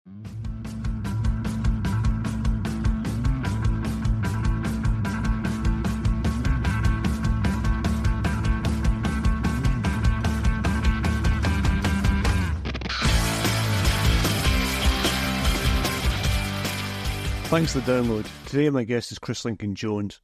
Thanks for the download. Today my guest is Chris Lincoln-Jones.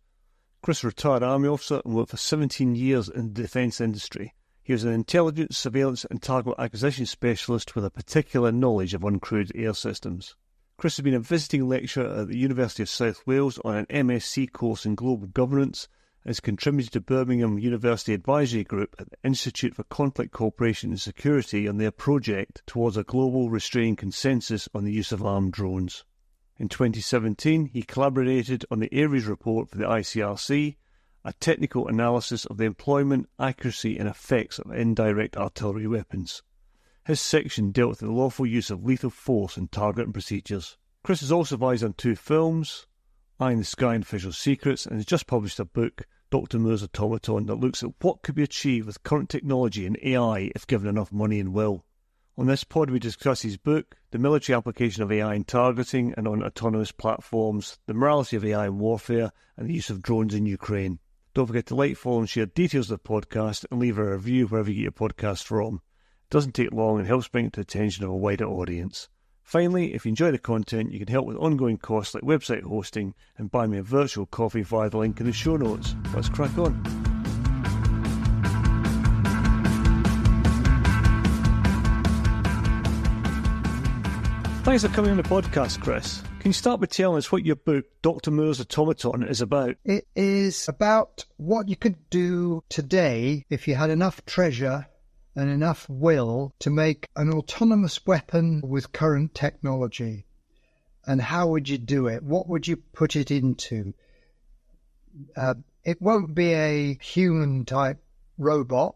Chris is a retired Army officer and worked for 17 years in the defence industry. He was an intelligence, surveillance and target acquisition specialist with a particular knowledge of uncrewed air systems. Chris has been a visiting lecturer at the University of South Wales on an MSc course in global governance and has contributed to Birmingham University Advisory Group at the Institute for Conflict Cooperation and Security on their project towards a global restraining consensus on the use of armed drones. In 2017, he collaborated on the Ares report for the ICRC, a technical analysis of the employment, accuracy and effects of indirect artillery weapons. His section dealt with the lawful use of lethal force and targeting procedures. Chris has also advised on 2 films, Eye in the Sky and Official Secrets, and has just published a book, DrMoore'sAutomaton, that looks at what could be achieved with current technology and AI if given enough money and will. On this pod, we discuss his book, the military application of AI in targeting and on autonomous platforms, the morality of AI in warfare, and the use of drones in Ukraine. Don't forget to like, follow, and share details of the podcast, and leave a review wherever you get your podcast from. It doesn't take long and helps bring it to the attention of a wider audience. Finally, if you enjoy the content, you can help with ongoing costs like website hosting and buy me a virtual coffee via the link in the show notes. Let's crack on. Thanks for coming on the podcast, Chris. Can you start by telling us what your book, Dr. Moore's Automaton, is about? It is about what you could do today if you had enough treasure and enough will to make an autonomous weapon with current technology. And how would you do it? What would you put it into? It won't be a human-type robot.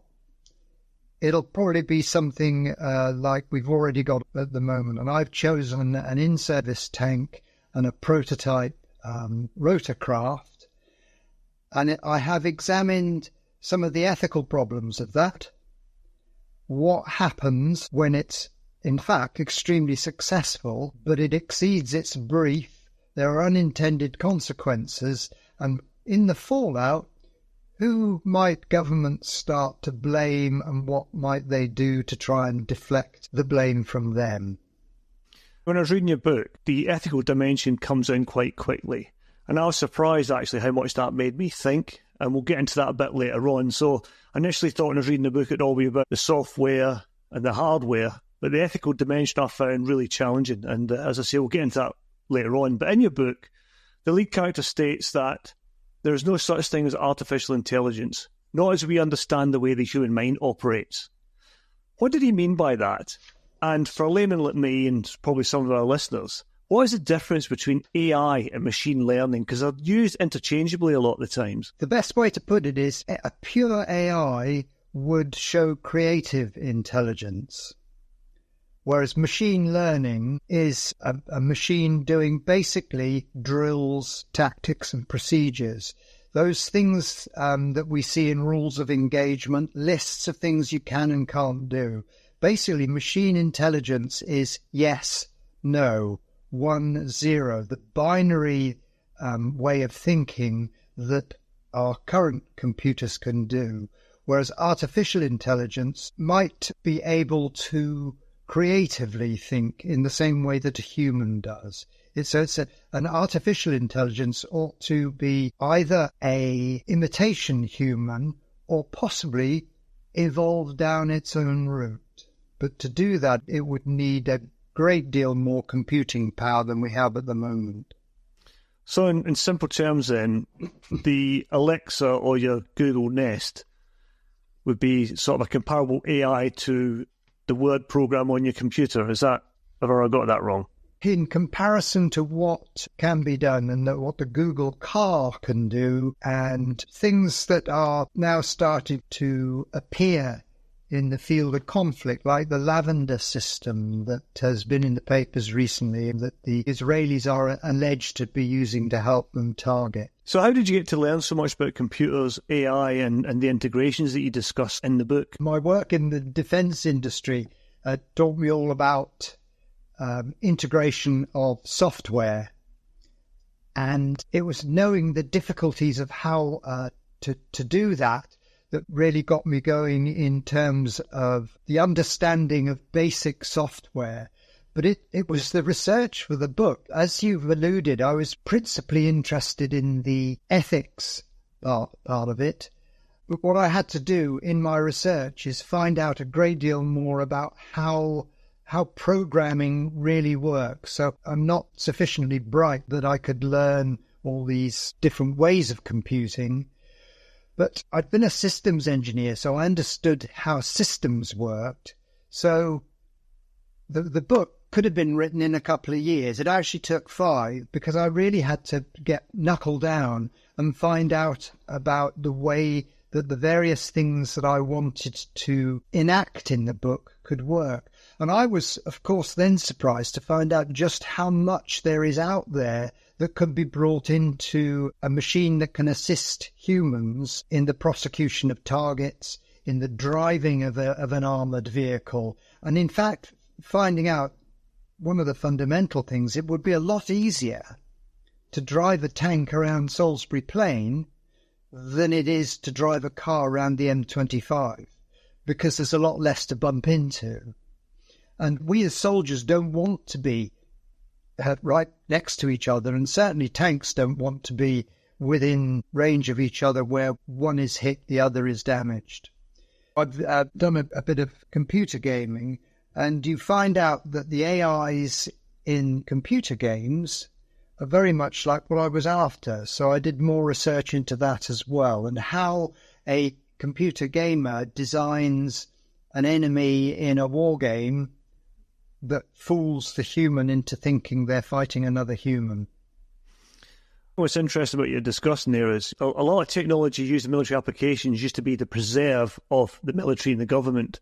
It'll probably be something like we've already got at the moment. And I've chosen an in-service tank and a prototype rotorcraft. And I have examined some of the ethical problems of that. What happens when it's, in fact, extremely successful, but it exceeds its brief? There are unintended consequences. And in the fallout, who might governments start to blame, and what might they do to try and deflect the blame from them? When I was reading your book, the ethical dimension comes in quite quickly. And I was surprised, actually, how much that made me think. And we'll get into that a bit later on. So I initially thought when I was reading the book, it'd all be about the software and the hardware. But the ethical dimension I found really challenging. And as I say, we'll get into that later on. But in your book, the lead character states that there is no such thing as artificial intelligence, not as we understand the way the human mind operates. What did he mean by that? And for a layman like me, and probably some of our listeners, what is the difference between AI and machine learning? Because they're used interchangeably a lot of the times. The best way to put it is a pure AI would show creative intelligence, whereas machine learning is a machine doing basically drills, tactics and procedures. Those things that we see in rules of engagement, lists of things you can and can't do. Basically, machine intelligence is yes, no, 1, 0, the binary way of thinking that our current computers can do, whereas artificial intelligence might be able to creatively think in the same way that a human does. An artificial intelligence ought to be either a imitation human or possibly evolve down its own route. But to do that, it would need a great deal more computing power than we have at the moment. So in simple terms then, the Alexa or your Google Nest would be sort of a comparable AI to the word program on your computer. Have I got that wrong? In comparison to what can be done and what the Google car can do, and things that are now starting to appear in the field of conflict, like the Lavender system that has been in the papers recently that the Israelis are alleged to be using to help them target. So how did you get to learn so much about computers, AI, and the integrations that you discuss in the book? My work in the defence industry taught me all about integration of software. And it was knowing the difficulties of how to do that really got me going in terms of the understanding of basic software. But it was the research for the book. As you've alluded, I was principally interested in the ethics part of it. But what I had to do in my research is find out a great deal more about how programming really works. So I'm not sufficiently bright that I could learn all these different ways of computing. But I'd been a systems engineer, so I understood how systems worked. So the book could have been written in a couple of years. It actually took 5 because I really had to get knuckle down and find out about the way that the various things that I wanted to enact in the book could work. And I was, of course, then surprised to find out just how much there is out there that could be brought into a machine that can assist humans in the prosecution of targets, in the driving of an armoured vehicle. And in fact, finding out one of the fundamental things, it would be a lot easier to drive a tank around Salisbury Plain than it is to drive a car around the M25, because there's a lot less to bump into. And we as soldiers don't want to be right next to each other, and certainly tanks don't want to be within range of each other where one is hit, the other is damaged. I've done a bit of computer gaming, and you find out that the AIs in computer games are very much like what I was after. So I did more research into that as well, and how a computer gamer designs an enemy in a war game that fools the human into thinking they're fighting another human. What's interesting about what you're discussing there is a lot of technology used in military applications used to be the preserve of the military and the government.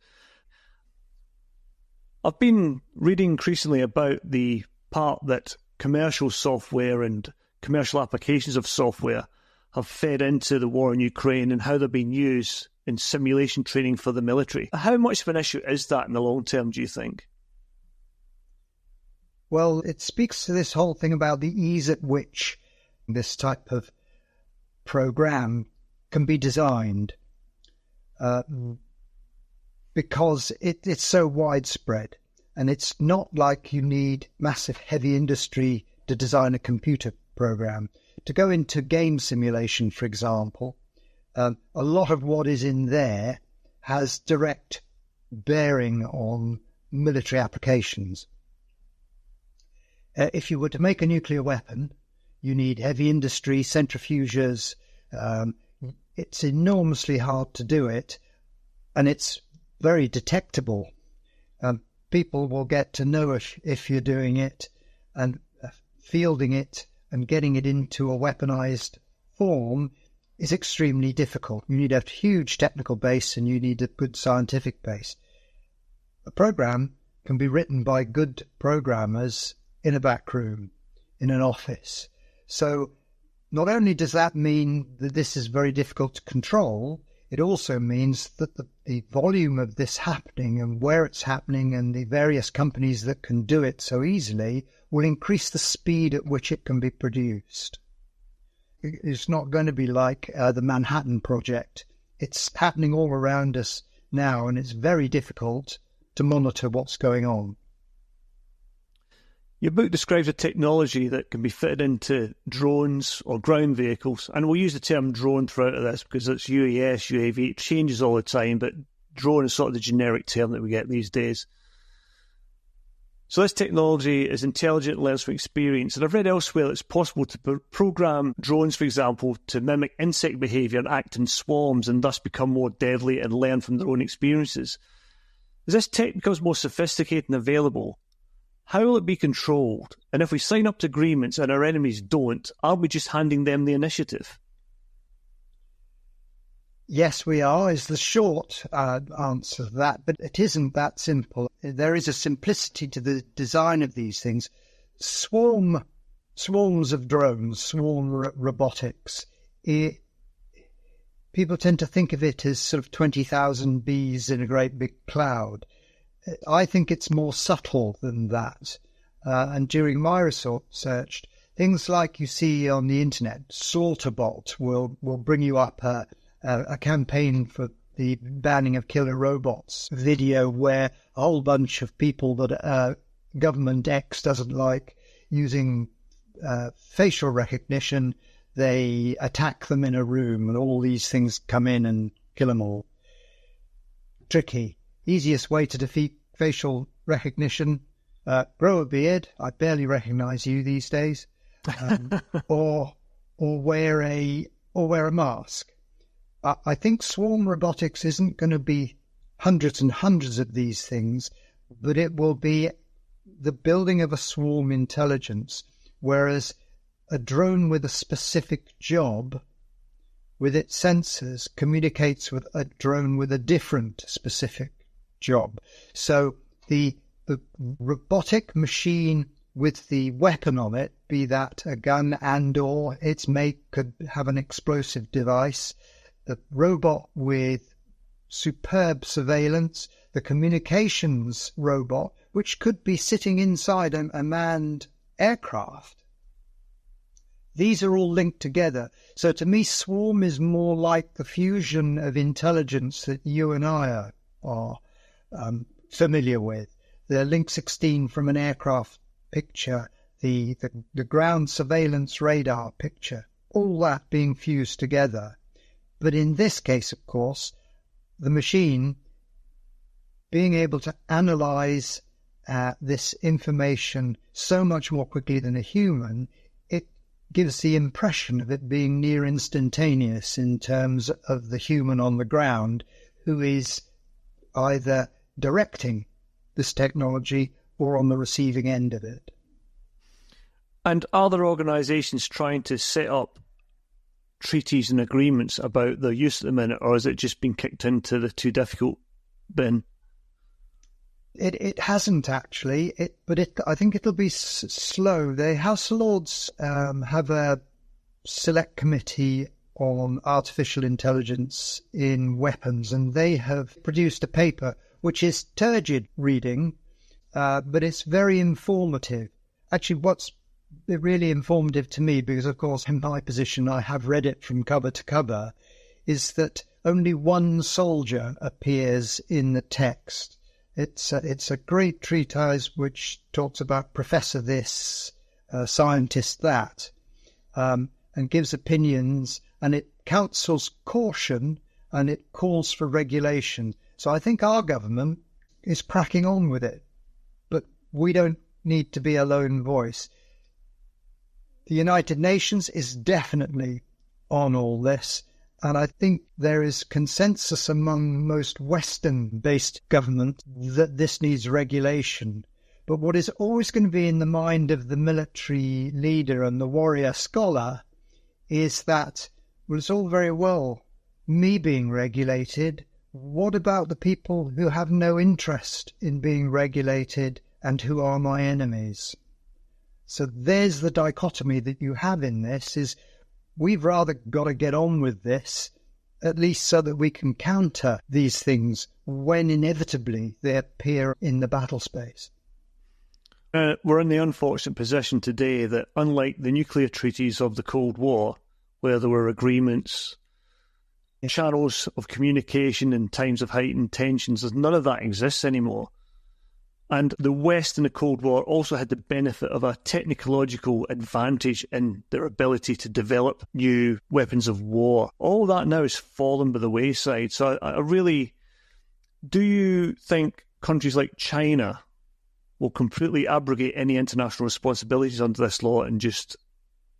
I've been reading increasingly about the part that commercial software and commercial applications of software have fed into the war in Ukraine and how they're being used in simulation training for the military. How much of an issue is that in the long term, do you think? Well, it speaks to this whole thing about the ease at which this type of program can be designed, because it's so widespread, and it's not like you need massive heavy industry to design a computer program. To go into game simulation, for example, a lot of what is in there has direct bearing on military applications. If you were to make a nuclear weapon, you need heavy industry, centrifuges. It's enormously hard to do it, and it's very detectable. People will get to know if you're doing it, and fielding it and getting it into a weaponized form is extremely difficult. You need a huge technical base, and you need a good scientific base. A program can be written by good programmers in a back room, in an office. So not only does that mean that this is very difficult to control, it also means that the volume of this happening and where it's happening and the various companies that can do it so easily will increase the speed at which it can be produced. It's not going to be like the Manhattan Project. It's happening all around us now, and it's very difficult to monitor what's going on. Your book describes a technology that can be fitted into drones or ground vehicles, and we'll use the term drone throughout this because it's UAS, UAV, it changes all the time, but drone is sort of the generic term that we get these days. So this technology is intelligent and learns from experience, and I've read elsewhere that it's possible to program drones, for example, to mimic insect behaviour and act in swarms and thus become more deadly and learn from their own experiences. As this tech becomes more sophisticated and available, how will it be controlled? And if we sign up to agreements and our enemies don't, aren't we just handing them the initiative? Yes, we are, is the short answer to that, but it isn't that simple. There is a simplicity to the design of these things. Swarms of drones, swarm robotics. People tend to think of it as sort of 20,000 bees in a great big cloud. I think it's more subtle than that. And during my research, things like you see on the internet, Slaughterbot will bring you up a campaign for the banning of killer robots video where a whole bunch of people that government X doesn't like using facial recognition, they attack them in a room and all these things come in and kill them all. Tricky. Easiest way to defeat facial recognition, grow a beard. I barely recognize you these days. Or wear a mask. I think swarm robotics isn't going to be hundreds and hundreds of these things, but it will be the building of a swarm intelligence, whereas a drone with a specific job, with its sensors, communicates with a drone with a different specific job. So the robotic machine with the weapon on it, be that a gun and or its make could have an explosive device, the robot with superb surveillance, the communications robot, which could be sitting inside a manned aircraft. These are all linked together. So to me, swarm is more like the fusion of intelligence that you and I are familiar with. The Link 16 from an aircraft picture, the ground surveillance radar picture, all that being fused together. But in this case, of course, the machine being able to analyze this information so much more quickly than a human, it gives the impression of it being near instantaneous in terms of the human on the ground who is either directing this technology or on the receiving end of it. And are there organisations trying to set up treaties and agreements about their use at the minute, or has it just been kicked into the too difficult bin? It hasn't actually, but I think it'll be slow. The House of Lords have a select committee on artificial intelligence in weapons, and they have produced a paper which is turgid reading, but it's very informative. Actually, what's really informative to me, because of course in my position I have read it from cover to cover, is that only one soldier appears in the text. It's a great treatise which talks about professor this, scientist that, and gives opinions, and it counsels caution and it calls for regulation. So I think our government is cracking on with it, but we don't need to be a lone voice. The United Nations is definitely on all this, and I think there is consensus among most Western-based governments that this needs regulation. But what is always going to be in the mind of the military leader and the warrior scholar is that, well, it's all very well me being regulated. What about the people who have no interest in being regulated and who are my enemies? So there's the dichotomy that you have in this, is we've rather got to get on with this, at least so that we can counter these things when inevitably they appear in the battle space. We're in the unfortunate position today that, unlike the nuclear treaties of the Cold War, where there were agreements, channels of communication in times of heightened tensions, none of that exists anymore. And the West in the Cold War also had the benefit of a technological advantage in their ability to develop new weapons of war. All that now has fallen by the wayside. So I really... Do you think countries like China will completely abrogate any international responsibilities under this law and just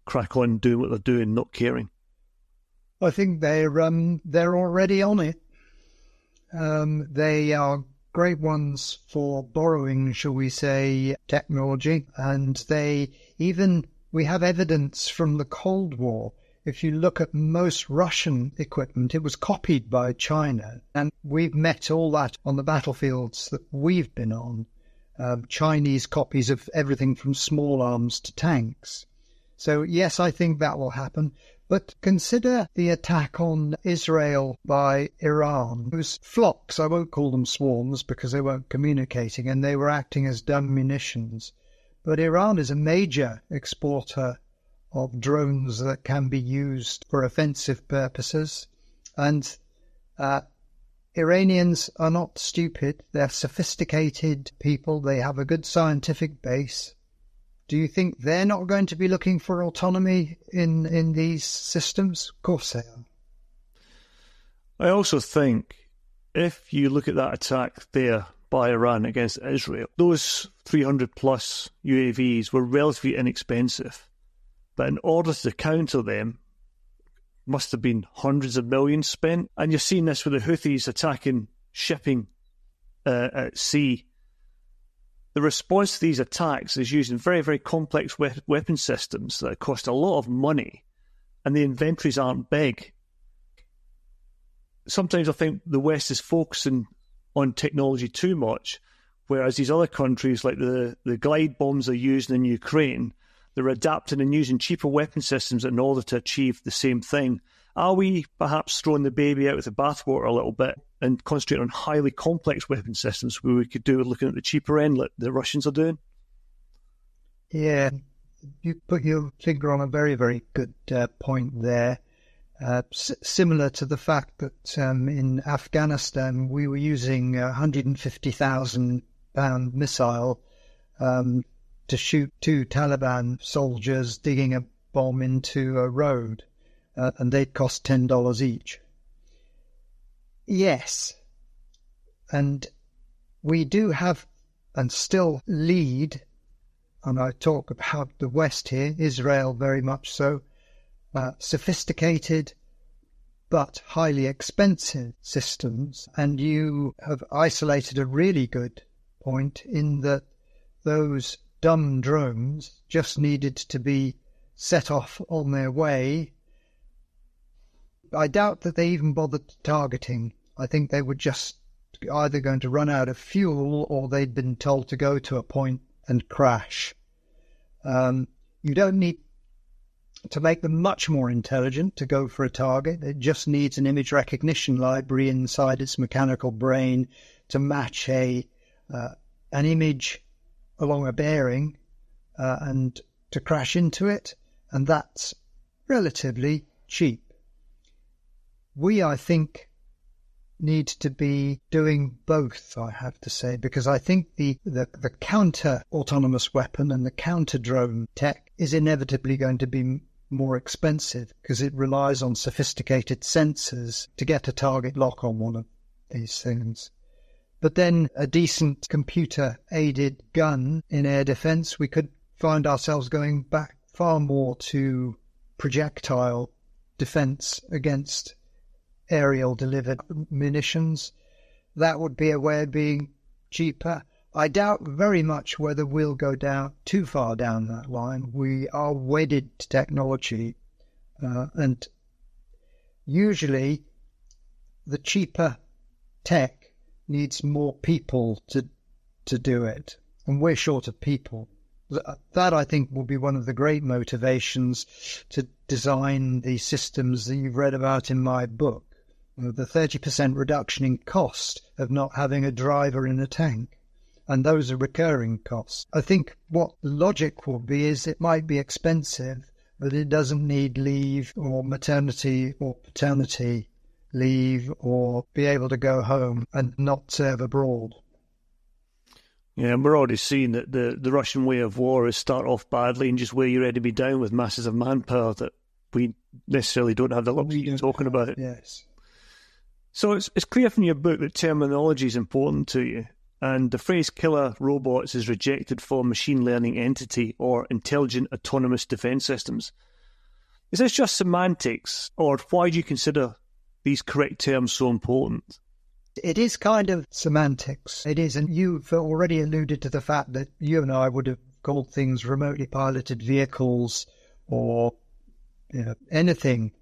crack on doing what they're doing, not caring? I think they're already on it. They are great ones for borrowing, shall we say, technology, and we have evidence from the Cold War. If you look at most Russian equipment, it was copied by China, and we've met all that on the battlefields that we've been on. Chinese copies of everything from small arms to tanks. So yes, I think that will happen, But consider the attack on Israel by Iran. It was flocks, I won't call them swarms because they weren't communicating and they were acting as dumb munitions. But Iran is a major exporter of drones that can be used for offensive purposes. And Iranians are not stupid. They're sophisticated people. They have a good scientific base. Do you think they're not going to be looking for autonomy in these systems? Of course they are. I also think if you look at that attack there by Iran against Israel, those 300 plus UAVs were relatively inexpensive. But in order to counter them, must have been hundreds of millions spent. And you're seeing this with the Houthis attacking shipping at sea. The response to these attacks is using very, very complex weapon systems that cost a lot of money, and the inventories aren't big. Sometimes I think the West is focusing on technology too much, whereas these other countries, like the glide bombs they're using in Ukraine, they're adapting and using cheaper weapon systems in order to achieve the same thing. Are we perhaps throwing the baby out with the bathwater a little bit and concentrate on highly complex weapon systems where we could do looking at the cheaper end like the Russians are doing? Yeah, you put your finger on a very, very good point there. Similar to the fact that in Afghanistan we were using a 150,000-pound missile to shoot 2 Taliban soldiers digging a bomb into a road, and they'd cost $10 each. Yes, and we do have and still lead, and I talk about the West here, Israel very much so, sophisticated but highly expensive systems, and you have isolated a really good point in that those dumb drones just needed to be set off on their way. I doubt that they even bothered targeting. I think they were just either going to run out of fuel or they'd been told to go to a point and crash. You don't need to make them much more intelligent to go for a target. It just needs an image recognition library inside its mechanical brain to match an image along a bearing and to crash into it, and that's relatively cheap. We, I think, need to be doing both, I have to say, because I think the counter-autonomous weapon and the counter-drone tech is inevitably going to be more expensive because it relies on sophisticated sensors to get a target lock on one of these things. But then a decent computer-aided gun in air defence, we could find ourselves going back far more to projectile defence against aerial delivered munitions. That would be a way of being cheaper. I doubt very much whether we'll go down too far down that line. We are wedded to technology, and usually the cheaper tech needs more people to do it, and we're short of people. That, I think, will be one of the great motivations to design the systems that you've read about in my book. The 30% reduction in cost of not having a driver in a tank. And those are recurring costs. I think what the logic will be is it might be expensive, but it doesn't need leave or maternity or paternity leave or be able to go home and not serve abroad. Yeah, and we're already seeing that the Russian way of war is start off badly and just wear you ready to be down with masses of manpower that we necessarily don't have the luxury of talking about. Yes. So it's clear from your book that terminology is important to you, and the phrase killer robots is rejected for machine learning entity or intelligent autonomous defence systems. Is this just semantics, or why do you consider these correct terms so important? It is kind of semantics. It is, and you've already alluded to the fact that you and I would have called things remotely piloted vehicles or anything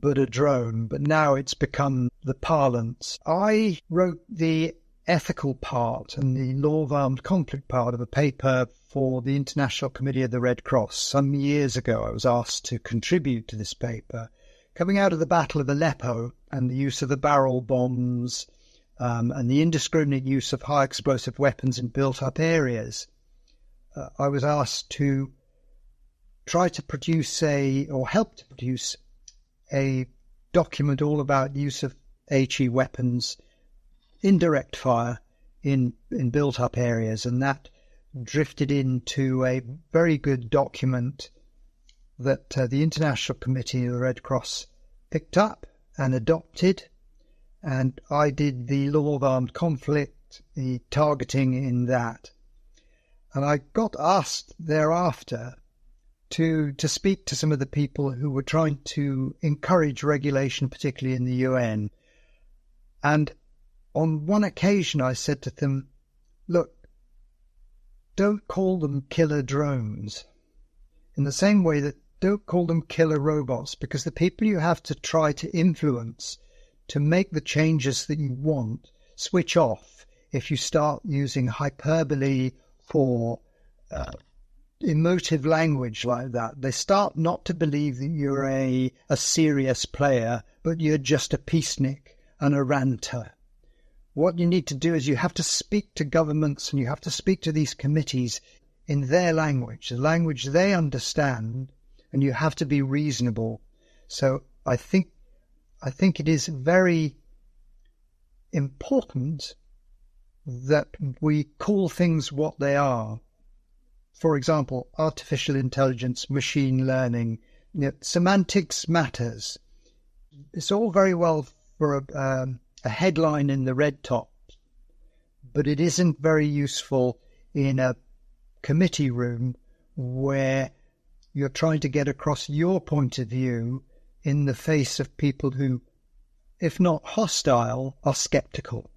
but a drone, but now it's become the parlance. I wrote the ethical part and the law of armed conflict part of a paper for the International Committee of the Red Cross. Some years ago, I was asked to contribute to this paper, coming out of the Battle of Aleppo and the use of the barrel bombs and the indiscriminate use of high explosive weapons in built-up areas. I was asked to try to produce help to produce a document all about use of HE weapons, indirect fire in built-up areas, and that drifted into a very good document that the International Committee of the Red Cross picked up and adopted, and I did the law of armed conflict, the targeting in that. And I got asked thereafter to speak to some of the people who were trying to encourage regulation, particularly in the UN. And on one occasion I said to them, look, don't call them killer drones. In the same way that don't call them killer robots, because the people you have to try to influence to make the changes that you want switch off if you start using hyperbole or emotive language like that. They start not to believe that you're a serious player, but you're just a peacenik and a ranter. What you need to do is you have to speak to governments and you have to speak to these committees in their language, the language they understand, and you have to be reasonable. So I think it is very important that we call things what they are. For example, artificial intelligence, machine learning, semantics matters. It's all very well for a headline in the red top, but it isn't very useful in a committee room where you're trying to get across your point of view in the face of people who, if not hostile, are sceptical.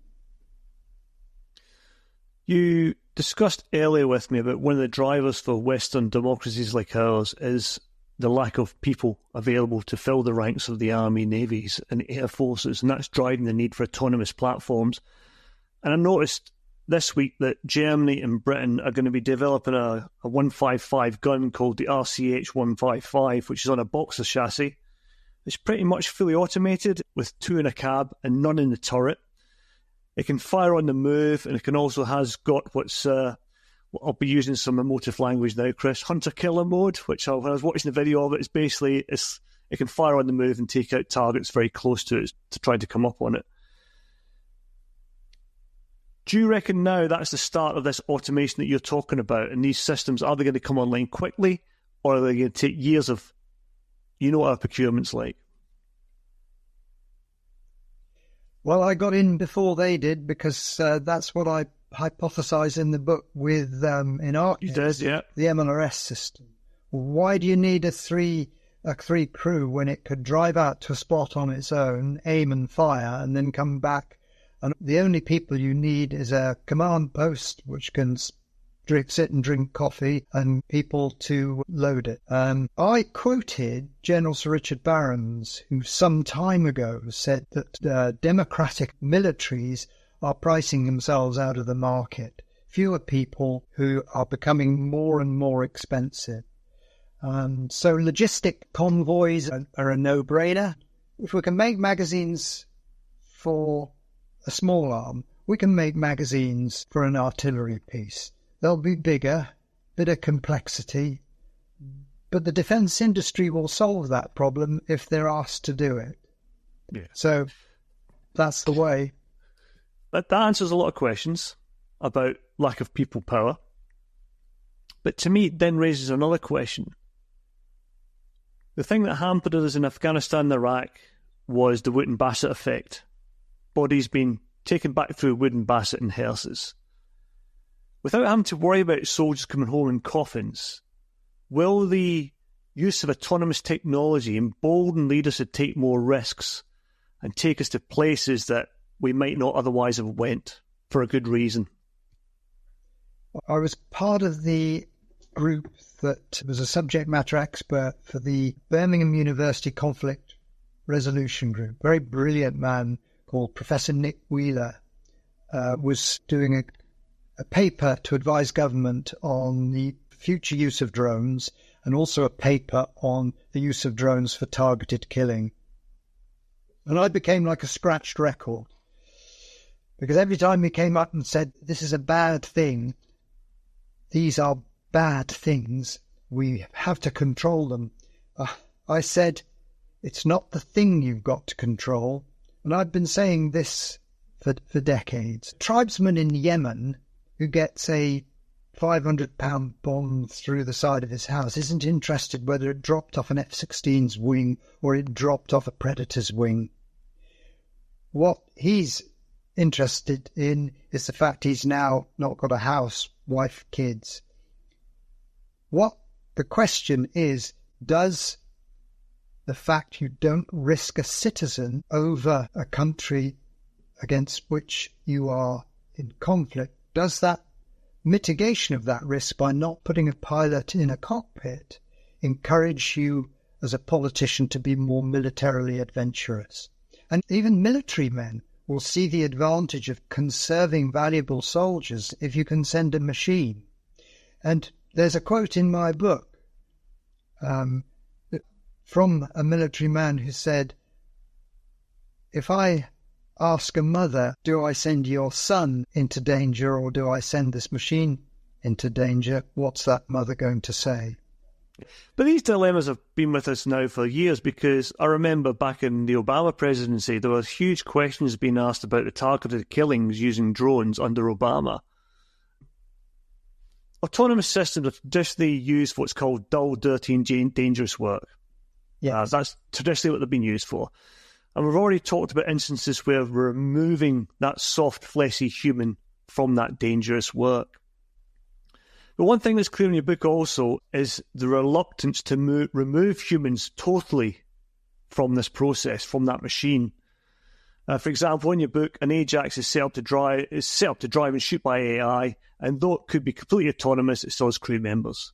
You discussed earlier with me about one of the drivers for Western democracies like ours is the lack of people available to fill the ranks of the army, navies and air forces, and that's driving the need for autonomous platforms. And I noticed this week that Germany and Britain are going to be developing a 155 gun called the RCH 155, which is on a Boxer chassis. It's pretty much fully automated with 2 in a cab and none in the turret. It can fire on the move, and it can also has got what's what I'll be using some emotive language now, Chris, hunter-killer mode, which when I was watching the video of it, it can fire on the move and take out targets very close to it to try to come up on it. Do you reckon now that's the start of this automation that you're talking about, and these systems, are they going to come online quickly, or are they going to take years of, you know what our procurement's like? Well, I got in before they did because that's what I hypothesise in the book with in our case, you did, yeah. The MLRS system. Why do you need a three crew when it could drive out to a spot on its own, aim and fire, and then come back? And the only people you need is a command post which can sit and drink coffee and people to load it. I quoted General Sir Richard Barrons, who some time ago said that democratic militaries are pricing themselves out of the market. Fewer people who are becoming more and more expensive. So logistic convoys are a no-brainer. If we can make magazines for a small arm, we can make magazines for an artillery piece. They'll be bigger, bit of complexity, but the defence industry will solve that problem if they're asked to do it. Yeah. So that's the way. That answers a lot of questions about lack of people power. But to me, it then raises another question. The thing that hampered us in Afghanistan and Iraq was the Wooten Bassett effect. Bodies being taken back through Wooten Bassett and hearses. Without having to worry about soldiers coming home in coffins, will the use of autonomous technology embolden leaders to take more risks and take us to places that we might not otherwise have went for a good reason? I was part of the group that was a subject matter expert for the Birmingham University Conflict Resolution Group. Very brilliant man called Professor Nick Wheeler. was doing a paper to advise government on the future use of drones, and also a paper on the use of drones for targeted killing. And I became like a scratched record, because every time he came up and said, this is a bad thing, these are bad things, we have to control them, I said, it's not the thing you've got to control. And I've been saying this for decades. A tribesman in Yemen who gets a £500 bomb through the side of his house isn't interested whether it dropped off an F-16's wing or it dropped off a Predator's wing. What he's interested in is the fact he's now not got a house, wife, kids. What the question is, does the fact you don't risk a citizen over a country against which you are in conflict, does that mitigation of that risk by not putting a pilot in a cockpit encourage you as a politician to be more militarily adventurous? And even military men will see the advantage of conserving valuable soldiers if you can send a machine. And there's a quote in my book from a military man who said, if I ask a mother, do I send your son into danger or do I send this machine into danger, what's that mother going to say? But these dilemmas have been with us now for years, because I remember back in the Obama presidency, there were huge questions being asked about the targeted killings using drones under Obama. Autonomous systems are traditionally used for what's called dull, dirty and dangerous work. Yeah, that's traditionally what they've been used for. And we've already talked about instances where we're removing that soft, fleshy human from that dangerous work. But one thing that's clear in your book also is the reluctance to remove humans totally from this process, from that machine. For example, in your book, an Ajax is set up to drive and shoot by AI, and though it could be completely autonomous, it still has crew members.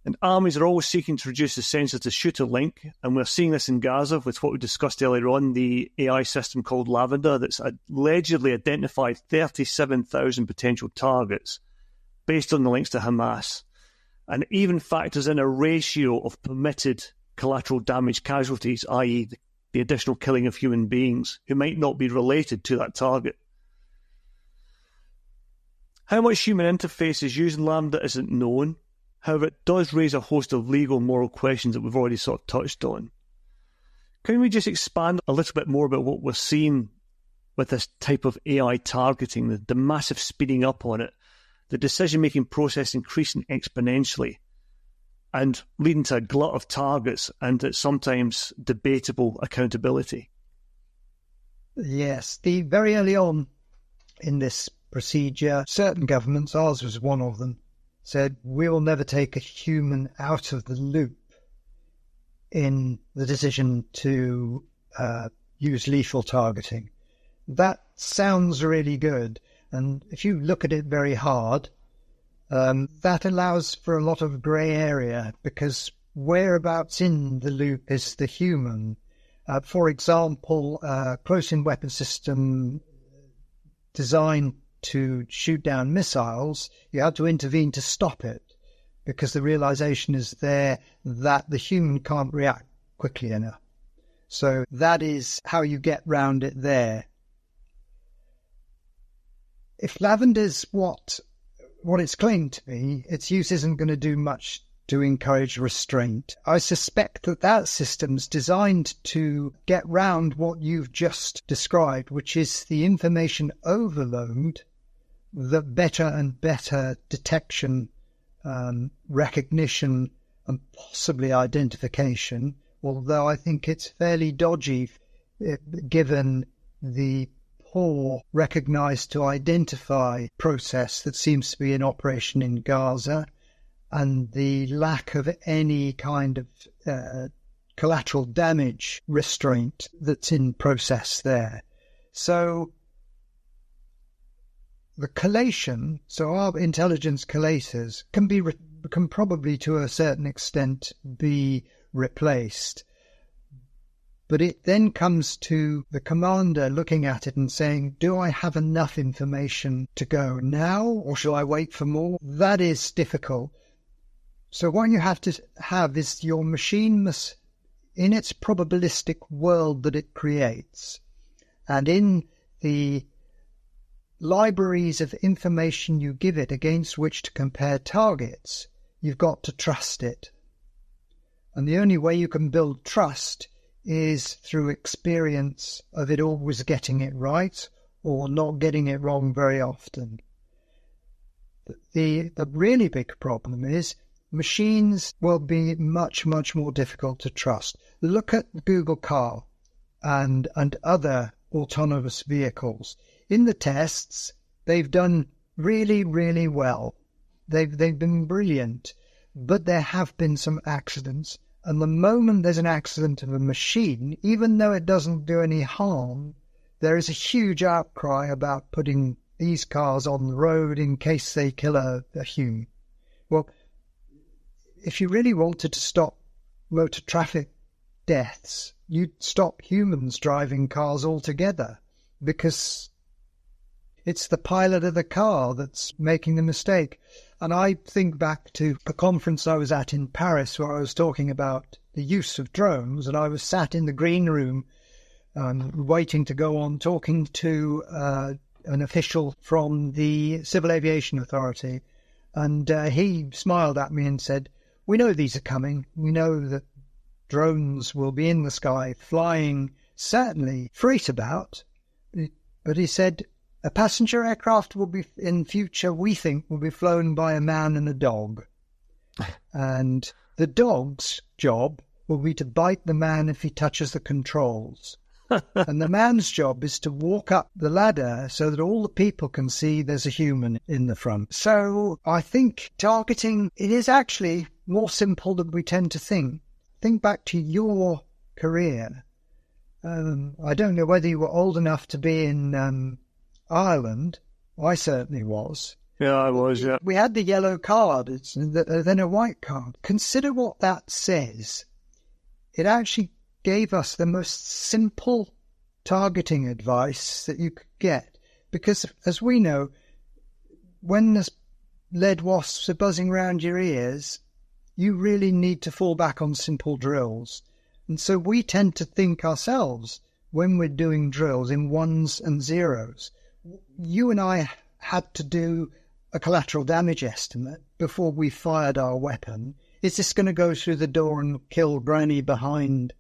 And armies are always seeking to reduce the sensor to shooter link, and we're seeing this in Gaza with what we discussed earlier on, the AI system called Lavender that's allegedly identified 37,000 potential targets based on the links to Hamas, and it even factors in a ratio of permitted collateral damage casualties, i.e. the additional killing of human beings who might not be related to that target. How much human interface is used in Lambda isn't known. However, it does raise a host of legal and moral questions that we've already sort of touched on. Can we just expand a little bit more about what we're seeing with this type of AI targeting, the massive speeding up on it, the decision-making process increasing exponentially, and leading to a glut of targets and sometimes debatable accountability? Yes, very early on in this procedure, certain governments, ours was one of them, said, we will never take a human out of the loop in the decision to use lethal targeting. That sounds really good. And if you look at it very hard, that allows for a lot of grey area, because whereabouts in the loop is the human? For example, a close-in weapon system designed to shoot down missiles, you have to intervene to stop it, because the realization is there that the human can't react quickly enough. So that is how you get round it there. If Lavender's what it's claimed to be, its use isn't going to do much to encourage restraint. I suspect that system's designed to get round what you've just described, which is the information overload, the better and better detection, recognition, and possibly identification, although I think it's fairly dodgy given the poor recognise to identify process that seems to be in operation in Gaza, and the lack of any kind of collateral damage restraint that's in process there. So the collation, so our intelligence collators can probably to a certain extent be replaced. But it then comes to the commander looking at it and saying, do I have enough information to go now, or shall I wait for more? That is difficult. So what you have to have is your machine must, in its probabilistic world that it creates, and in the libraries of information you give it against which to compare targets, you've got to trust it. And the only way you can build trust is through experience of it always getting it right or not getting it wrong very often. The really big problem is machines will be much, much more difficult to trust. Look at Google Car and other autonomous vehicles. In the tests, they've done really, really well. They've been brilliant, but there have been some accidents. And the moment there's an accident of a machine, even though it doesn't do any harm, there is a huge outcry about putting these cars on the road in case they kill a human. Well, if you really wanted to stop motor traffic deaths, you'd stop humans driving cars altogether, because it's the pilot of the car that's making the mistake. And I think back to a conference I was at in Paris where I was talking about the use of drones, and I was sat in the green room waiting to go on talking to an official from the Civil Aviation Authority. And he smiled at me and said, we know these are coming. We know that drones will be in the sky, flying, certainly freight about. But he said, a passenger aircraft will be, in future, we think, will be flown by a man and a dog. And the dog's job will be to bite the man if he touches the controls. And the man's job is to walk up the ladder so that all the people can see there's a human in the front. So I think targeting, it is actually more simple than we tend to think. Think back to your career. I don't know whether you were old enough to be in Ireland. I certainly was. Yeah, I was, yeah. We had the yellow card, then a white card. Consider what that says. It actually gave us the most simple targeting advice that you could get. Because, as we know, when the lead wasps are buzzing around your ears, you really need to fall back on simple drills. And so we tend to think ourselves, when we're doing drills, in ones and zeros. You and I had to do a collateral damage estimate before we fired our weapon. Is this going to go through the door and kill Granny behind?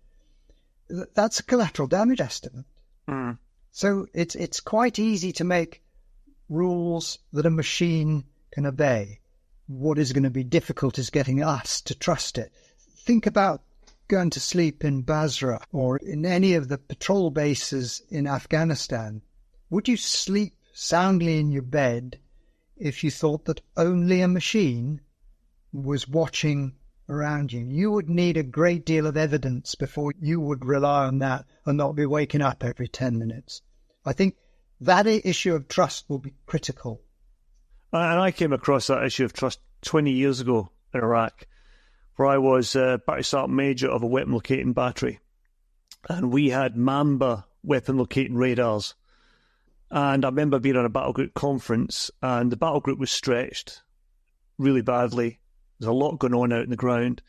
That's a collateral damage estimate. Mm. So it's quite easy to make rules that a machine can obey. What is going to be difficult is getting us to trust it. Think about going to sleep in Basra or in any of the patrol bases in Afghanistan. Would you sleep soundly in your bed if you thought that only a machine was watching around you? You would need a great deal of evidence before you would rely on that and not be waking up every 10 minutes. I think that issue of trust will be critical. And I came across that issue of trust 20 years ago in Iraq, where I was battery sergeant major of a weapon locating battery. And we had Mamba weapon locating radars. And I remember being on a battle group conference, and the battle group was stretched really badly. There's a lot going on out in the ground.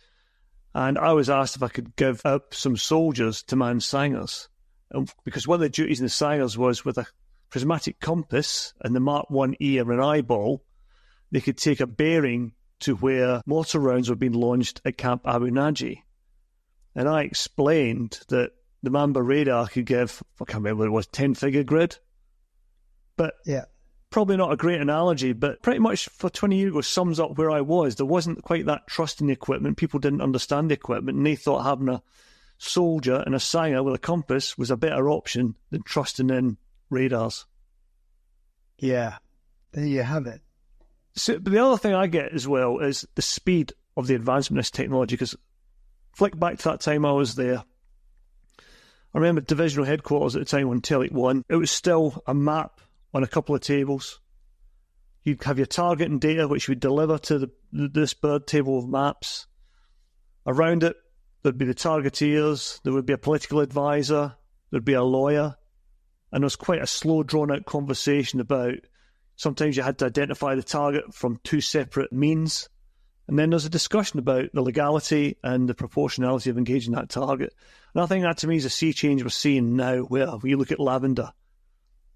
And I was asked if I could give up some soldiers to man sangers. Because one of the duties in the sangers was, with a prismatic compass and the Mark 1 ear and eyeball, they could take a bearing to where mortar rounds were being launched at Camp Abu Naji. And I explained that the Mamba radar could give, I can't remember what it was, 10-figure grid. But yeah, probably not a great analogy, but pretty much for 20 years ago sums up where I was. There wasn't quite that trust in the equipment. People didn't understand the equipment, and they thought having a soldier and a sanger with a compass was a better option than trusting in radars. Yeah, there you have it. So, but the other thing I get as well is the speed of the advancement of this technology, because flick back to that time I was there. I remember divisional headquarters at the time on Telic 1. It was still a map on a couple of tables. You'd have your target and data, which you would deliver to this bird table of maps. Around it, there'd be the targeteers, there would be a political advisor, there'd be a lawyer, and there was quite a slow, drawn-out conversation about sometimes you had to identify the target from two separate means, and then there's a discussion about the legality and the proportionality of engaging that target. And I think that, to me, is a sea change we're seeing now, where when you look at Lavender,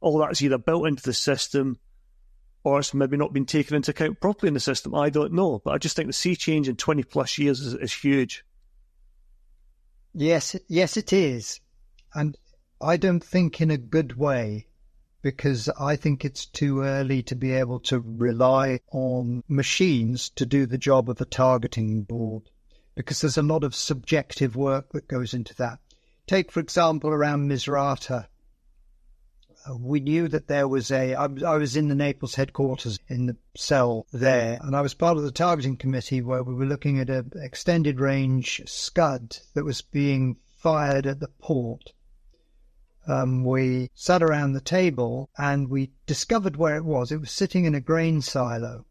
all that's either built into the system or it's maybe not been taken into account properly in the system. I don't know. But I just think the sea change in 20-plus years is huge. Yes, it is. And I don't think in a good way, because I think it's too early to be able to rely on machines to do the job of a targeting board, because there's a lot of subjective work that goes into that. Take, for example, around Misrata. We knew that there was I was in the Naples headquarters in the cell there, and I was part of the targeting committee where we were looking at an extended range Scud that was being fired at the port. We sat around the table and we discovered where it was. It was sitting in a grain silo.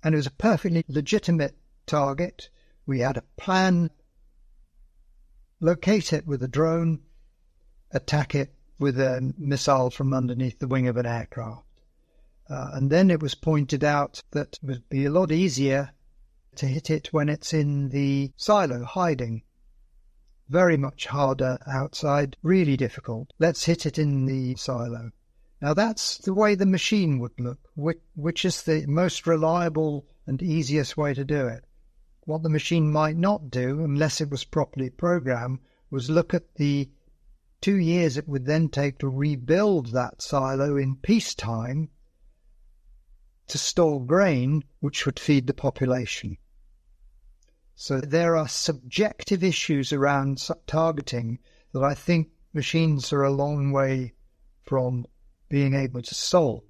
And it was a perfectly legitimate target. We had a plan, locate it with a drone, attack it with a missile from underneath the wing of an aircraft. And then it was pointed out that it would be a lot easier to hit it when it's in the silo, hiding. Very much harder outside, really difficult. Let's hit it in the silo. Now that's the way the machine would look, which is the most reliable and easiest way to do it. What the machine might not do, unless it was properly programmed, was look at the 2 years it would then take to rebuild that silo in peacetime to store grain, which would feed the population. So there are subjective issues around targeting that I think machines are a long way from being able to solve.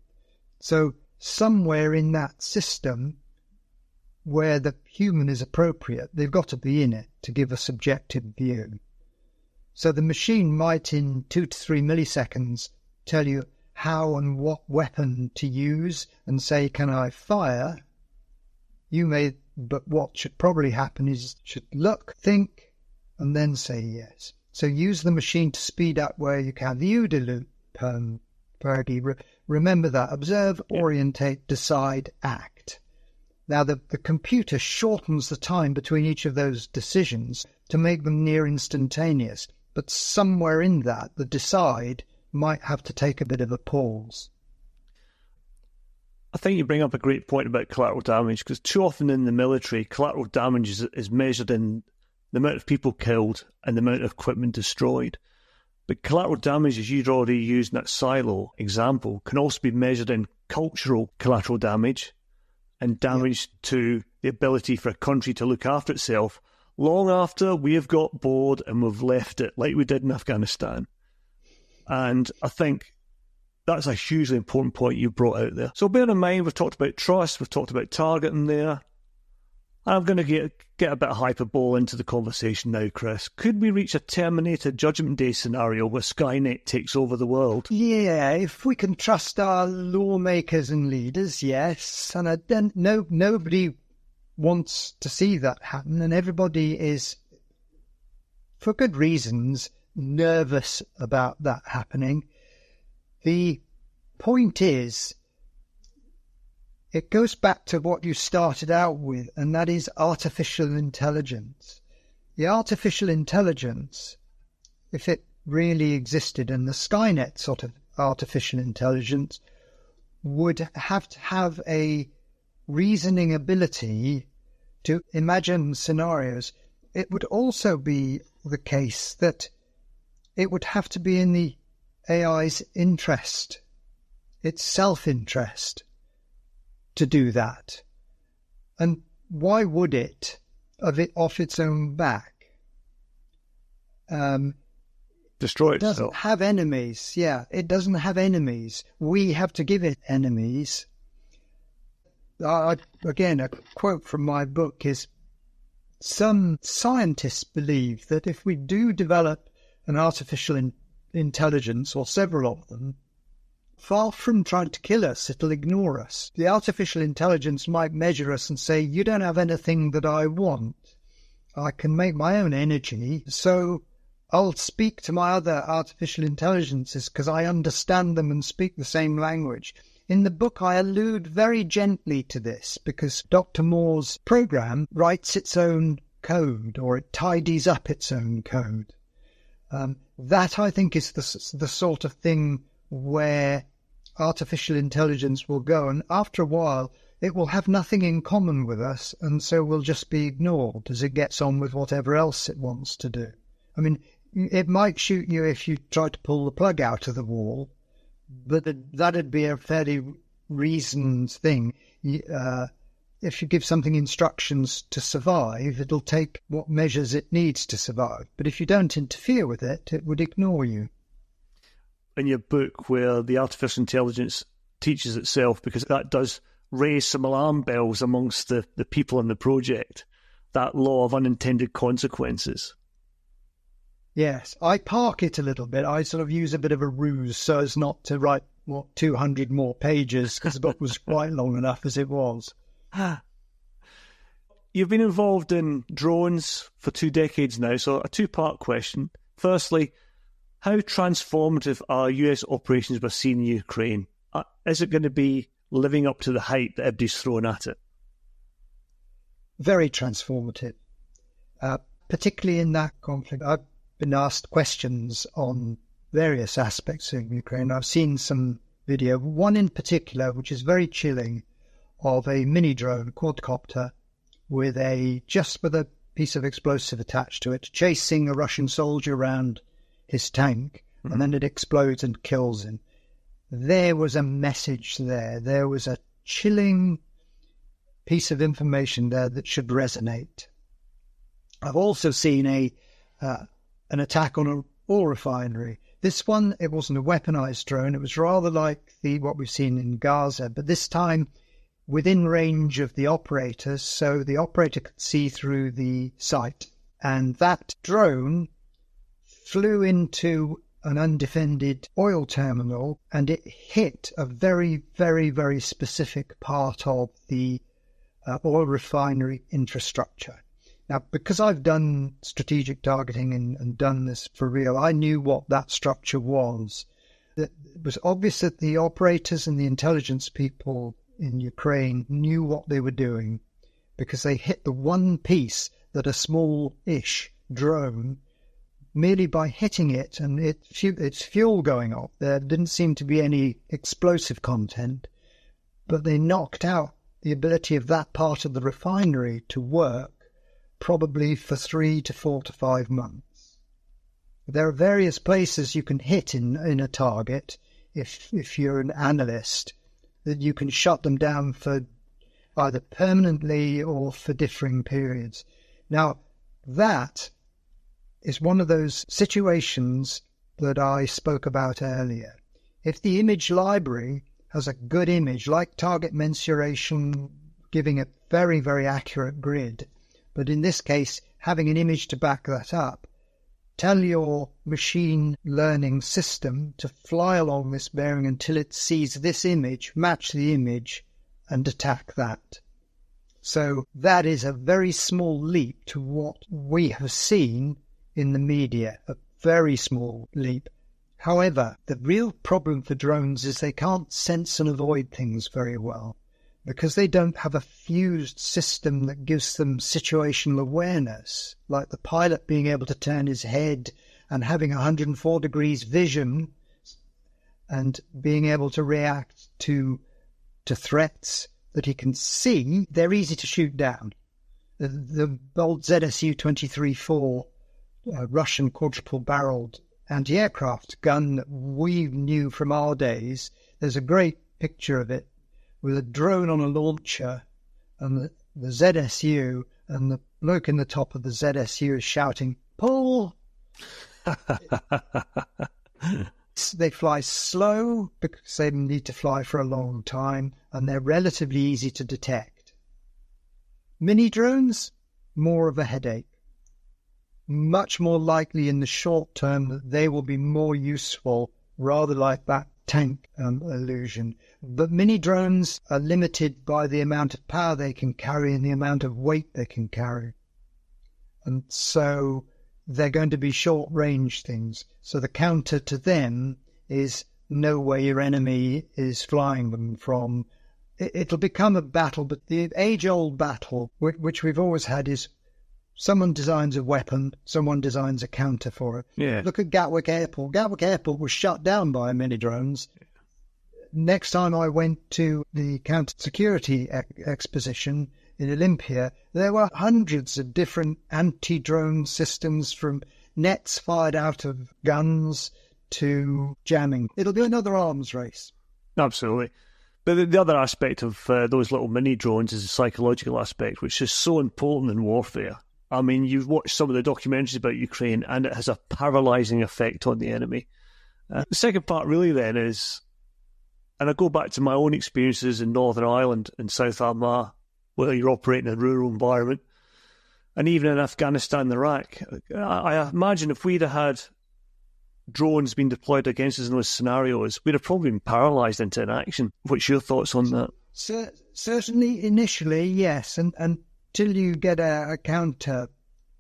So somewhere in that system where the human is appropriate, they've got to be in it to give a subjective view. So the machine might in 2 to 3 milliseconds tell you how and what weapon to use and say, can I fire? You may, but what should probably happen is should look, think, and then say yes. So use the machine to speed up where you can. The OODA loop, Fergie, remember that. Observe, orientate, decide, act. Now the computer shortens the time between each of those decisions to make them near instantaneous. But somewhere in that, the decide might have to take a bit of a pause. I think you bring up a great point about collateral damage, because too often in the military, collateral damage is measured in the amount of people killed and the amount of equipment destroyed. But collateral damage, as you'd already used in that silo example, can also be measured in cultural collateral damage and damage to the ability for a country to look after itself long after we have got bored and we've left it, like we did in Afghanistan. And I think that's a hugely important point you brought out there. So bear in mind, we've talked about trust, we've talked about targeting there. I'm going to get a bit of hyperbole into the conversation now, Chris. Could we reach a Terminator Judgment Day scenario where Skynet takes over the world? Yeah, if we can trust our lawmakers and leaders, yes. And nobody wants to see that happen, and everybody is, for good reasons, nervous about that happening. The point is, it goes back to what you started out with, and that is artificial intelligence. The artificial intelligence, if it really existed, and the Skynet sort of artificial intelligence, would have to have a reasoning ability to imagine scenarios. It would also be the case that it would have to be in the AI's interest, its self-interest, to do that. And why would it, off its own back? Destroy itself. It doesn't have enemies. Yeah, it doesn't have enemies. We have to give it enemies. Again, a quote from my book is, some scientists believe that if we do develop an artificial intelligence, or several of them, far from trying to kill us, it'll ignore us. The artificial intelligence might measure us and say, you don't have anything that I want. I can make my own energy, so I'll speak to my other artificial intelligences because I understand them and speak the same language. In the book, I allude very gently to this because Dr. Moore's program writes its own code, or it tidies up its own code. That, I think, is the sort of thing where artificial intelligence will go, and after a while it will have nothing in common with us, and so will just be ignored as it gets on with whatever else it wants to do. I mean, it might shoot you if you try to pull the plug out of the wall, but that'd be a fairly reasoned thing. If you give something instructions to survive, it'll take what measures it needs to survive. But if you don't interfere with it, it would ignore you. In your book, where the artificial intelligence teaches itself, because that does raise some alarm bells amongst the people in the project, that law of unintended consequences. Yes, I park it a little bit. I sort of use a bit of a ruse so as not to write 200 more pages, because the book was quite long enough as it was. You've been involved in drones for 2 decades now, so a two-part question. Firstly, how transformative are US operations we're seeing in Ukraine? Is it going to be living up to the hype that everybody's thrown at it? Very transformative, particularly in that conflict. I've been asked questions on various aspects of Ukraine. I've seen some video, one in particular, which is very chilling, of a mini drone, quadcopter, with a piece of explosive attached to it, chasing a Russian soldier around his tank, and then it explodes and kills him. There was a message there. There was a chilling piece of information there that should resonate. I've also seen an attack on an oil refinery. This one, it wasn't a weaponized drone. It was rather like what we've seen in Gaza, but this time within range of the operators, so the operator could see through the site. And that drone flew into an undefended oil terminal, and it hit a very, very, very specific part of the oil refinery infrastructure. Now, because I've done strategic targeting and done this for real, I knew what that structure was. It was obvious that the operators and the intelligence people in Ukraine knew what they were doing, because they hit the one piece that a small-ish drone, merely by hitting it and its fuel going off, there didn't seem to be any explosive content, but they knocked out the ability of that part of the refinery to work probably for 3 to 4 to 5 months. There are various places you can hit in a target, if you're an analyst, that you can shut them down for either permanently or for differing periods. Now, that is one of those situations that I spoke about earlier. If the image library has a good image, like target mensuration, giving a very, very accurate grid, but in this case, having an image to back that up, tell your machine learning system to fly along this bearing until it sees this image, match the image, and attack that. So that is a very small leap to what we have seen in the media, a very small leap. However, the real problem for drones is they can't sense and avoid things very well, because they don't have a fused system that gives them situational awareness, like the pilot being able to turn his head and having 104 degrees vision and being able to react to threats that he can see. They're easy to shoot down. The old ZSU-23-4 Russian quadruple-barreled anti-aircraft gun that we knew from our days, there's a great picture of it with a drone on a launcher and the ZSU, and the bloke in the top of the ZSU is shouting, "Pull!" They fly slow because they need to fly for a long time, and they're relatively easy to detect. Mini drones, more of a headache. Much more likely in the short term that they will be more useful, rather like that tank illusion. But mini drones are limited by the amount of power they can carry and the amount of weight they can carry. And so they're going to be short-range things. So the counter to them is know where your enemy is flying them from. It'll become a battle, but the age-old battle, which we've always had, is someone designs a weapon, someone designs a counter for it. Yeah. Look at Gatwick Airport. Gatwick Airport was shut down by mini-drones. Next time I went to the counter-security exposition in Olympia, there were hundreds of different anti-drone systems, from nets fired out of guns to jamming. It'll be another arms race. Absolutely. But the other aspect of those little mini drones is the psychological aspect, which is so important in warfare. I mean, you've watched some of the documentaries about Ukraine, and it has a paralysing effect on the enemy. The second part really then is, and I go back to my own experiences in Northern Ireland and South Armagh, where you're operating in a rural environment, and even in Afghanistan and Iraq. I imagine if we'd have had drones being deployed against us in those scenarios, we'd have probably been paralysed into inaction. What's your thoughts on that? Certainly initially, yes, and until you get a counter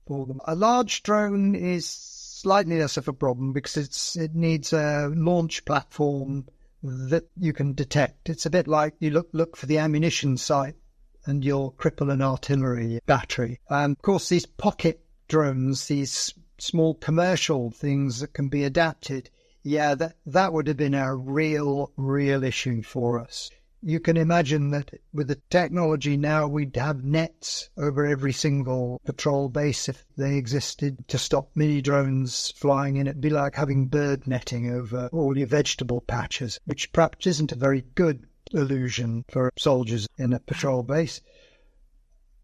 for them. A large drone is slightly less of a problem because it needs a launch platform that you can detect. It's a bit like you look for the ammunition site and you'll cripple an artillery battery. Of course, these pocket drones, these small commercial things that can be adapted, that would have been a real issue for us. You can imagine that with the technology now, we'd have nets over every single patrol base if they existed to stop mini drones flying in. It'd be like having bird netting over all your vegetable patches, which perhaps isn't a very good illusion for soldiers in a patrol base.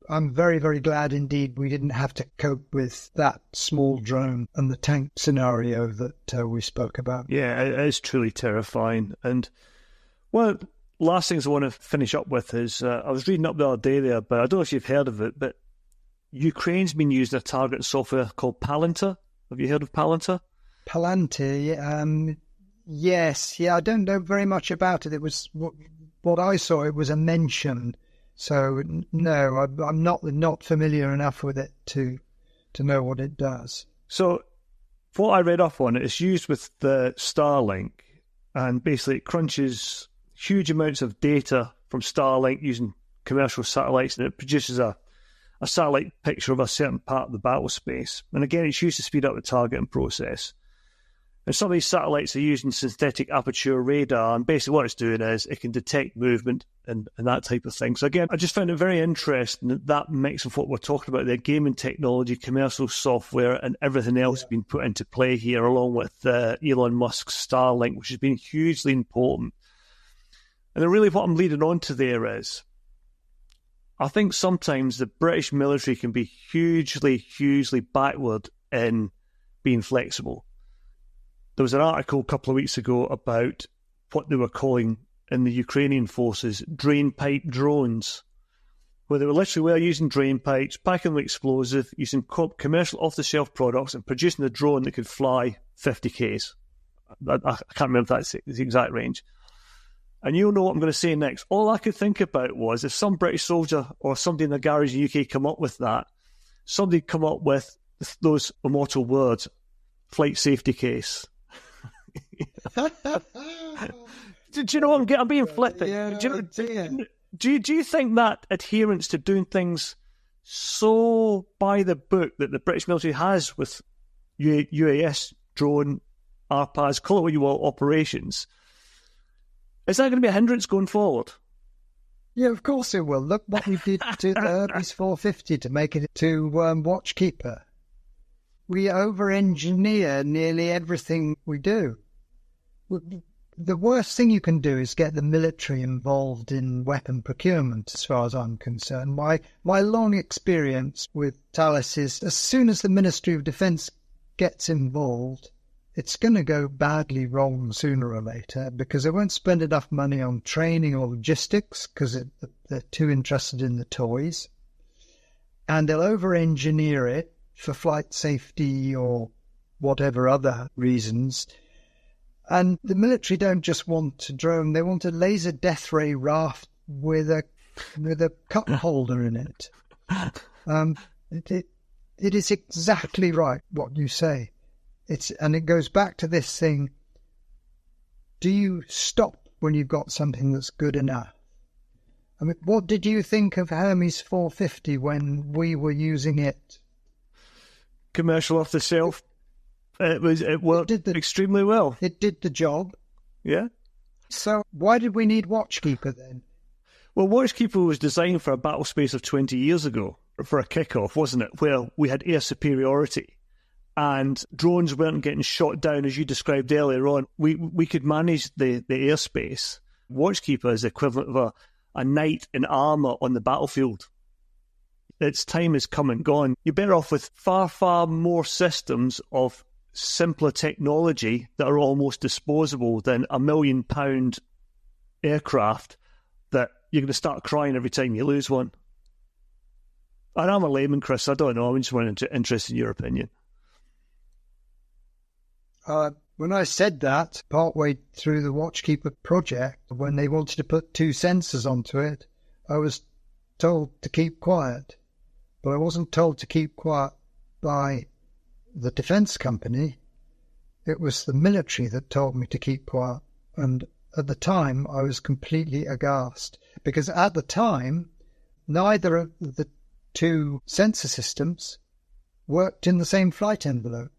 I'm very, very glad indeed we didn't have to cope with that small drone and the tank scenario that we spoke about. Yeah, it is truly terrifying. And one of the last things I want to finish up with is, I was reading up the other day there, but I don't know if you've heard of it, but Ukraine's been using a targeting software called Palantir. Have you heard of Palantir? Palantir, yes. Yeah, I don't know very much about it. It was what I saw, it was a mention. So, no, I'm not familiar enough with it to know what it does. So, what I read up on it, it's used with the Starlink, and basically it crunches huge amounts of data from Starlink using commercial satellites, and it produces a satellite picture of a certain part of the battle space. And again, it's used to speed up the targeting process. And some of these satellites are using synthetic aperture radar, and basically what it's doing is it can detect movement and that type of thing. So again, I just found it very interesting that mix of what we're talking about, the gaming technology, commercial software, and everything else being put into play here, along with Elon Musk's Starlink, which has been hugely important. And then really what I'm leading on to there is, I think sometimes the British military can be hugely backward in being flexible. There was an article a couple of weeks ago about what they were calling in the Ukrainian forces drain pipe drones, where they were using drain pipes, packing them with explosive, using commercial off-the-shelf products and producing a drone that could fly 50 Ks. I can't remember if that's the exact range. And you'll know what I'm going to say next. All I could think about was if some British soldier or somebody in the garage in the UK come up with that, somebody come up with those immortal words, flight safety case. Do you know what I'm getting? I'm being flippant. Yeah, Do you think that adherence to doing things so by the book that the British military has with UAS, drone, RPAS, call it what you will, operations, is that going to be a hindrance going forward? Yeah, of course it will. Look what we did to the Hermes 450 to make it to Watchkeeper. We over-engineer nearly everything we do. The worst thing you can do is get the military involved in weapon procurement, as far as I'm concerned. My long experience with Thales is as soon as the Ministry of Defence gets involved, it's going to go badly wrong sooner or later, because they won't spend enough money on training or logistics because they're too interested in the toys. And they'll over-engineer it for flight safety or whatever other reasons. And the military don't just want a drone, they want a laser death ray raft with a cup holder in it. It is exactly right what you say. And it goes back to this thing. Do you stop when you've got something that's good enough? I mean, what did you think of Hermes 450 when we were using it? Commercial off the shelf. It worked extremely well. It did the job. Yeah. So why did we need Watchkeeper then? Well, Watchkeeper was designed for a Battlespace of 20 years ago, for a kick-off, wasn't it? Where we had air superiority and drones weren't getting shot down, as you described earlier on. We could manage the airspace. Watchkeeper is the equivalent of a knight in armour on the battlefield. Its time has come and gone. You're better off with far, far more systems of simpler technology that are almost disposable than £1 million aircraft that you're going to start crying every time you lose one. And I'm a layman, Chris. I don't know. I'm just interested in your opinion. When I said that, partway through the Watchkeeper project, when they wanted to put 2 sensors onto it, I was told to keep quiet. But I wasn't told to keep quiet by the defence company. It was the military that told me to keep quiet. And at the time, I was completely aghast. Because at the time, neither of the 2 sensor systems worked in the same flight envelope.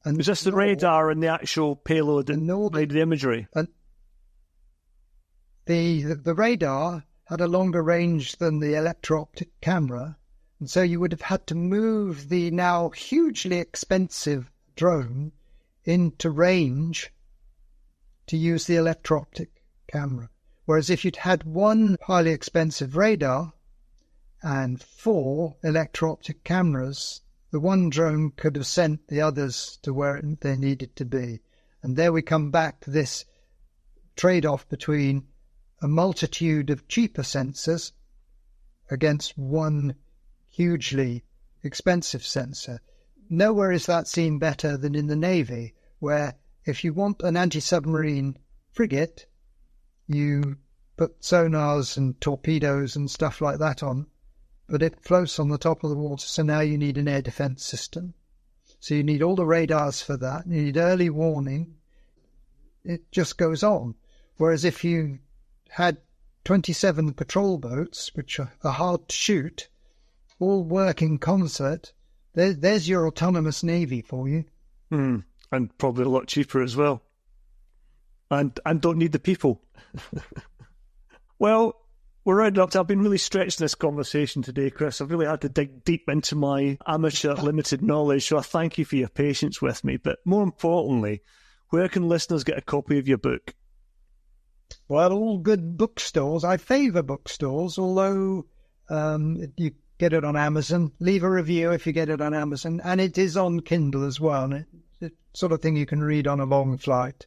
And was this the radar and the actual payload and the imagery? And the radar had a longer range than the electro-optic camera, and so you would have had to move the now hugely expensive drone into range to use the electro-optic camera. Whereas if you'd had one highly expensive radar and 4 electro-optic cameras, the one drone could have sent the others to where they needed to be. And there we come back to this trade-off between a multitude of cheaper sensors against one hugely expensive sensor. Nowhere is that seen better than in the Navy, where if you want an anti-submarine frigate, you put sonars and torpedoes and stuff like that on, but it floats on the top of the water, so now you need an air defence system. So you need all the radars for that, you need early warning. It just goes on. Whereas if you had 27 patrol boats, which are hard to shoot, all work in concert, there's your autonomous Navy for you. And probably a lot cheaper as well. And don't need the people. Well, we're rounding up. I've been really stretched in this conversation today, Chris. I've really had to dig deep into my amateur limited knowledge, so I thank you for your patience with me. But more importantly, where can listeners get a copy of your book? Well, all good bookstores. I favour bookstores, although you get it on Amazon. Leave a review if you get it on Amazon. And it is on Kindle as well. And it's the sort of thing you can read on a long flight.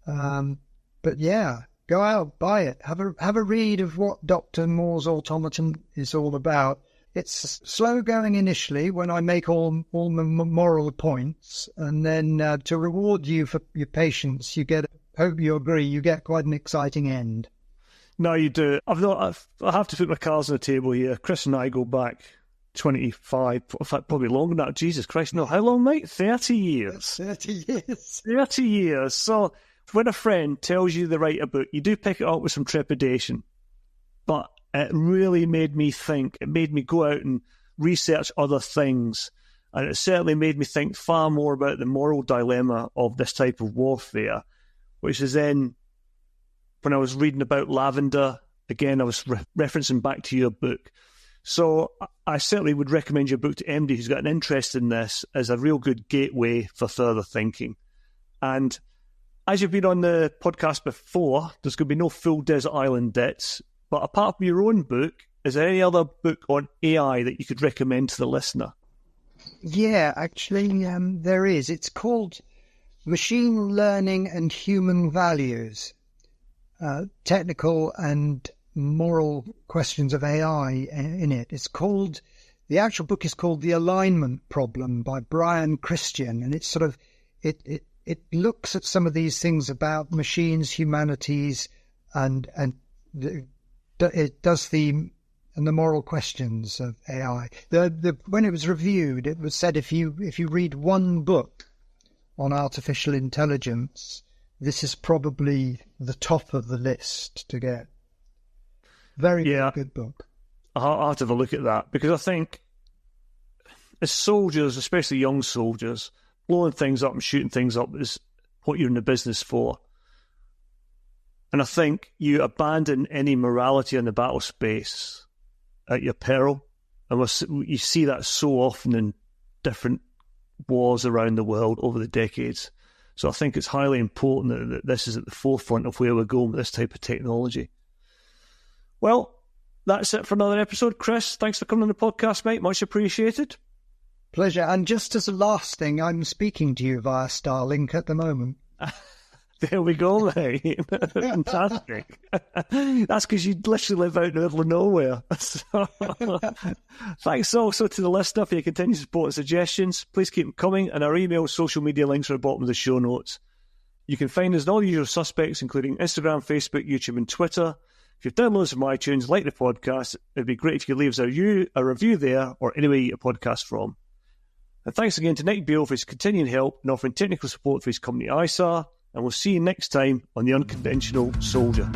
But yeah, go out, buy it. Have a read of what DrMoore'sAutomaton is all about. It's slow going initially when I make all my moral points. And then to reward you for your patience, you get, hope you agree, you get quite an exciting end. No, you do. I have to put my cards on the table here. Chris and I go back 25, in fact, probably longer than that. Jesus Christ, no, how long, mate? 30 years. 30 years. 30 years. So when a friend tells you to write a book, you do pick it up with some trepidation. But it really made me think. It made me go out and research other things. And it certainly made me think far more about the moral dilemma of this type of warfare, which is then, when I was reading about lavender, again, I was referencing back to your book. So I certainly would recommend your book to anybody who's got an interest in this as a real good gateway for further thinking. And as you've been on the podcast before, there's going to be no full desert island debts. But apart from your own book, is there any other book on AI that you could recommend to the listener? Yeah, actually, there is. It's called Machine Learning and Human Values. Technical and moral questions of AI in it. It's called, the actual book is called The Alignment Problem by Brian Christian, and it's sort of, it looks at some of these things about machines, humanities, and it does the and the moral questions of AI. When it was reviewed, it was said if you read one book on artificial intelligence, this is probably the top of the list to get. Very good book. I'll have to have a look at that, because I think as soldiers, especially young soldiers, blowing things up and shooting things up is what you're in the business for. And I think you abandon any morality in the battle space at your peril. And you see that so often in different wars around the world over the decades. So I think it's highly important that this is at the forefront of where we're going with this type of technology. Well, that's it for another episode. Chris, thanks for coming on the podcast, mate. Much appreciated. Pleasure. And just as a last thing, I'm speaking to you via Starlink at the moment. There we go, mate. Fantastic. That's because you literally live out in the middle of nowhere. So, thanks also to the listener for your continued support and suggestions. Please keep them coming, and our email, social media links are at the bottom of the show notes. You can find us on all the usual suspects, including Instagram, Facebook, YouTube, and Twitter. If you've downloaded us from iTunes, like the podcast, it'd be great if you could leave us a review there or anywhere you get a podcast from. And thanks again to Nick Beale for his continuing help and offering technical support for his company ICRC. And we'll see you next time on The Unconventional Soldier.